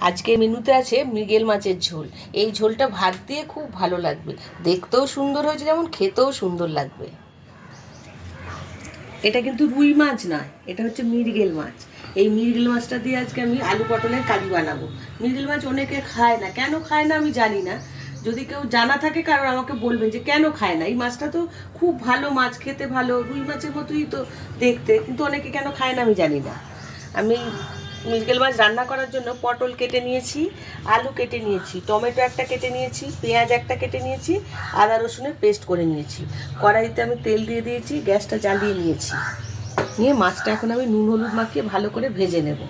আজকে মেনুতে আছে মৃগেল মাছের ঝোল। এই ঝোলটা ভাত দিয়ে খুব ভালো লাগবে, দেখতেও সুন্দর হয়েছে যেমন খেতেও সুন্দর লাগবে। এটা কিন্তু রুই মাছ নয়, এটা হচ্ছে মৃগেল মাছ। এই মৃগেল মাছটা দিয়ে আজকে আমি আলু পটলের কারি বানাবো। মৃগেল মাছ অনেকে খায় না, কেন খায় না আমি জানি না। যদি কেউ জানা থাকে কারণ আমাকে বলবেন যে কেন খায় না। এই মাছটা তো খুব ভালো মাছ, খেতে ভালো, রুই মাছের মতোই তো দেখতে, কিন্তু অনেকে কেন খায় না আমি জানি না। আমি মৃগেল মাছ রান্না করার জন্য পটল কেটে নিয়েছি, আলু কেটে নিয়েছি, টমেটো একটা কেটে নিয়েছি, পেঁয়াজ একটা কেটে নিয়েছি, আদা রসুনের পেস্ট করে নিয়েছি। কড়াইতে আমি তেল দিয়ে দিয়েছি, গ্যাসটা জ্বালিয়ে নিয়েছি। নিয়ে মাছটা এখন আমি নুন হলুদ মাখিয়ে ভালো করে ভেজে নেব।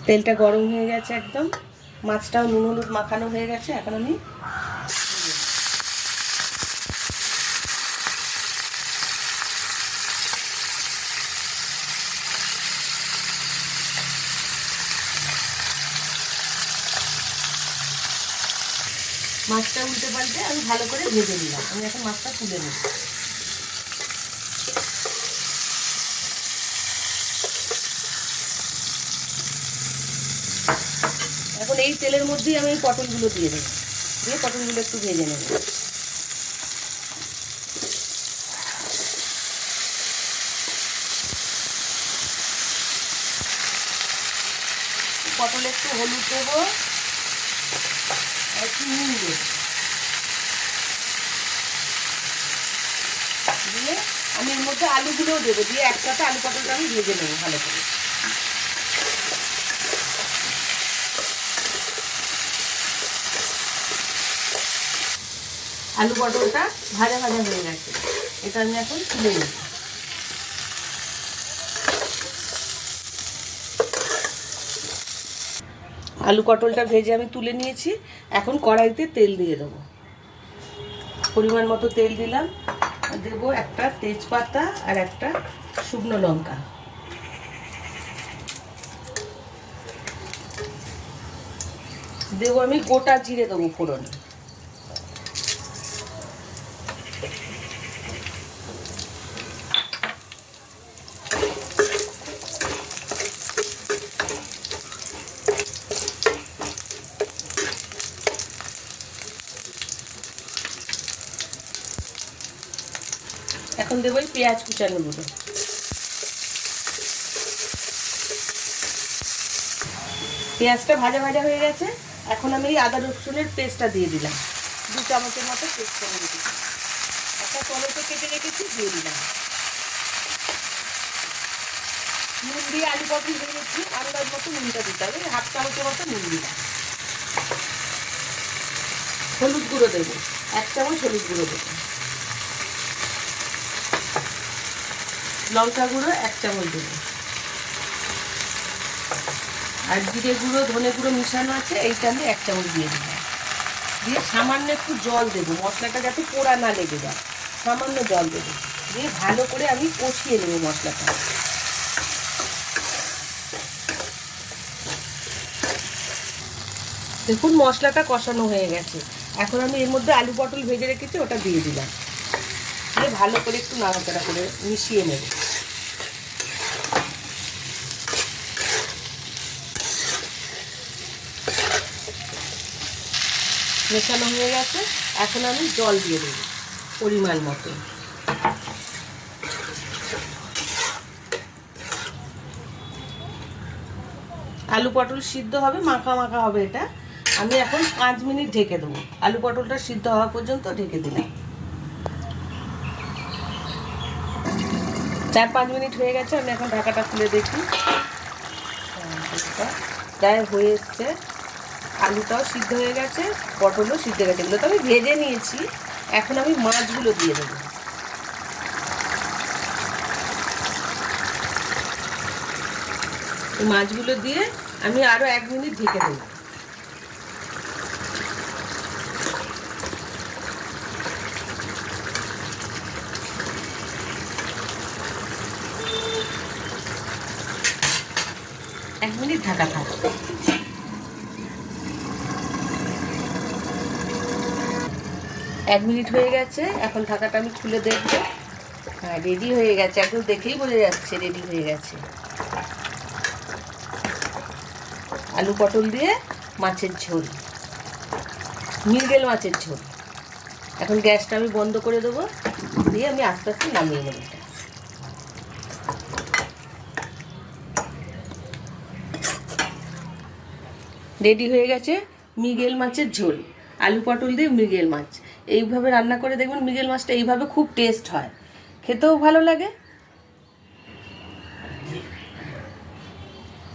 তেলটা গরম হয়ে গেছে একদম, মাছটাও নুন হলুদ মাখানো হয়ে গেছে। এখন আমি মাছটা উল্টে পাল্টে আমি ভালো করে ভেজে নিলাম। আমি এখন মাছটা তুলে নেব। এখন এই তেলের মধ্যেই আমি পটলগুলো দিয়ে দেবো, দিয়ে পটলগুলো একটু ভেজে নেব। পটলে একটু হলুদ দেবো আর একটু নুন দেবো, দিয়ে আমি এর মধ্যে আলুগুলোও দেবো, দিয়ে একসাথে আলু পটলটা আমি ভেজে নেবো ভালো করে। আলু পটলটা ভাজা ভাজা হয়ে গেছে, এটা আমি এখন তুলে নেব। আলু পটলটা ভেজে আমি তুলে নিয়েছি। এখন কড়াইতে তেল দিয়ে দেবো, পরিমাণ মতো তেল দিলাম। দেব একটা তেজপাতা আর একটা শুকনো লঙ্কা। দেবো আমি গোটা জিরে দেবো ফোড়নে। এখন দেবো এই পেঁয়াজ কুচানোগুলো। পেঁয়াজটা ভাজা ভাজা হয়ে গেছে, এখন আমি এই আদা রসুনের পেস্টটা দিয়ে দিলাম। 2 চামচের মতো পেস্ট করে দিলাম। একটা টমেটো কেটে রেখেছি, দিয়ে দিলাম। নুন দিয়ে আলু পটল ভেজেছি, আন্দাজ মতো নুনটা দিতে হবে, 1/2 চামচের মতো নুন দিলাম। হলুদ গুঁড়ো দেবো, 1 চামচ হলুদ গুঁড়ো দেবো। লঙ্কা গুঁড়ো 1 চামচ দেবো। আর জিরে গুঁড়ো ধনে গুঁড়ো মিশানো আছে, এইটা আমি 1 চামচ দিয়ে দিলাম। দিয়ে সামান্য একটু জল দেবো, মশলাটা যাতে পোড়া না লেগে যায়, সামান্য জল দেবো। দিয়ে ভালো করে আমি কষিয়ে নেবো মশলাটা। দেখুন মশলাটা কষানো হয়ে গেছে, এখন আমি এর মধ্যে আলু পটল ভেজে রেখেছি ওটা দিয়ে দিলাম। দিয়ে ভালো করে একটু নাড়াচাড়া করে মিশিয়ে নেব। মেশানো হয়ে গেছে, এখন আমি জল দিয়ে দেবো পরিমাণ মতো। আলু পটল সিদ্ধ হবে, মাখা মাখা হবে এটা। আমি এখন 5 মিনিট ঢেকে দেবো, আলু পটলটা সিদ্ধ হওয়া পর্যন্ত ঢেকে দিলাম। 4-5 মিনিট হয়ে গেছে, আমি এখন ঢাকাটা খুলে দেখি। প্রায় হয়ে এসছে, আলুটাও সিদ্ধ হয়ে গেছে, পটলও সিদ্ধ হয়ে গেছে। এগুলো তো আমি ভেজে নিয়েছি। এখন আমি মাছগুলো দিয়ে দেবো। মাছগুলো দিয়ে আমি আরও 1 মিনিট ঢেকে দেবো। 1 মিনিট ঢাকা থাক। 1 মিনিট হয়ে গেছে, এখন ঢাকাটা আমি খুলে দেখবো। হ্যাঁ, রেডি হয়ে গেছে, একদম দেখেই বোঝা যাচ্ছে রেডি হয়ে গেছে। আলু পটল দিয়ে মাছের ঝোল, মৃগেল মাছের ঝোল। এখন গ্যাসটা আমি বন্ধ করে দেবো, দিয়ে আমি আস্তে আস্তে নামিয়ে নেব। রেডি হয়ে গেছে মৃগেল মাছের ঝোল, আলু পটল দিয়ে মৃগেল মাছ। এইভাবে রান্না করে দেখবেন, মৃগেল মাছটা এইভাবে খুব টেস্ট হয়, খেতেও ভালো লাগে।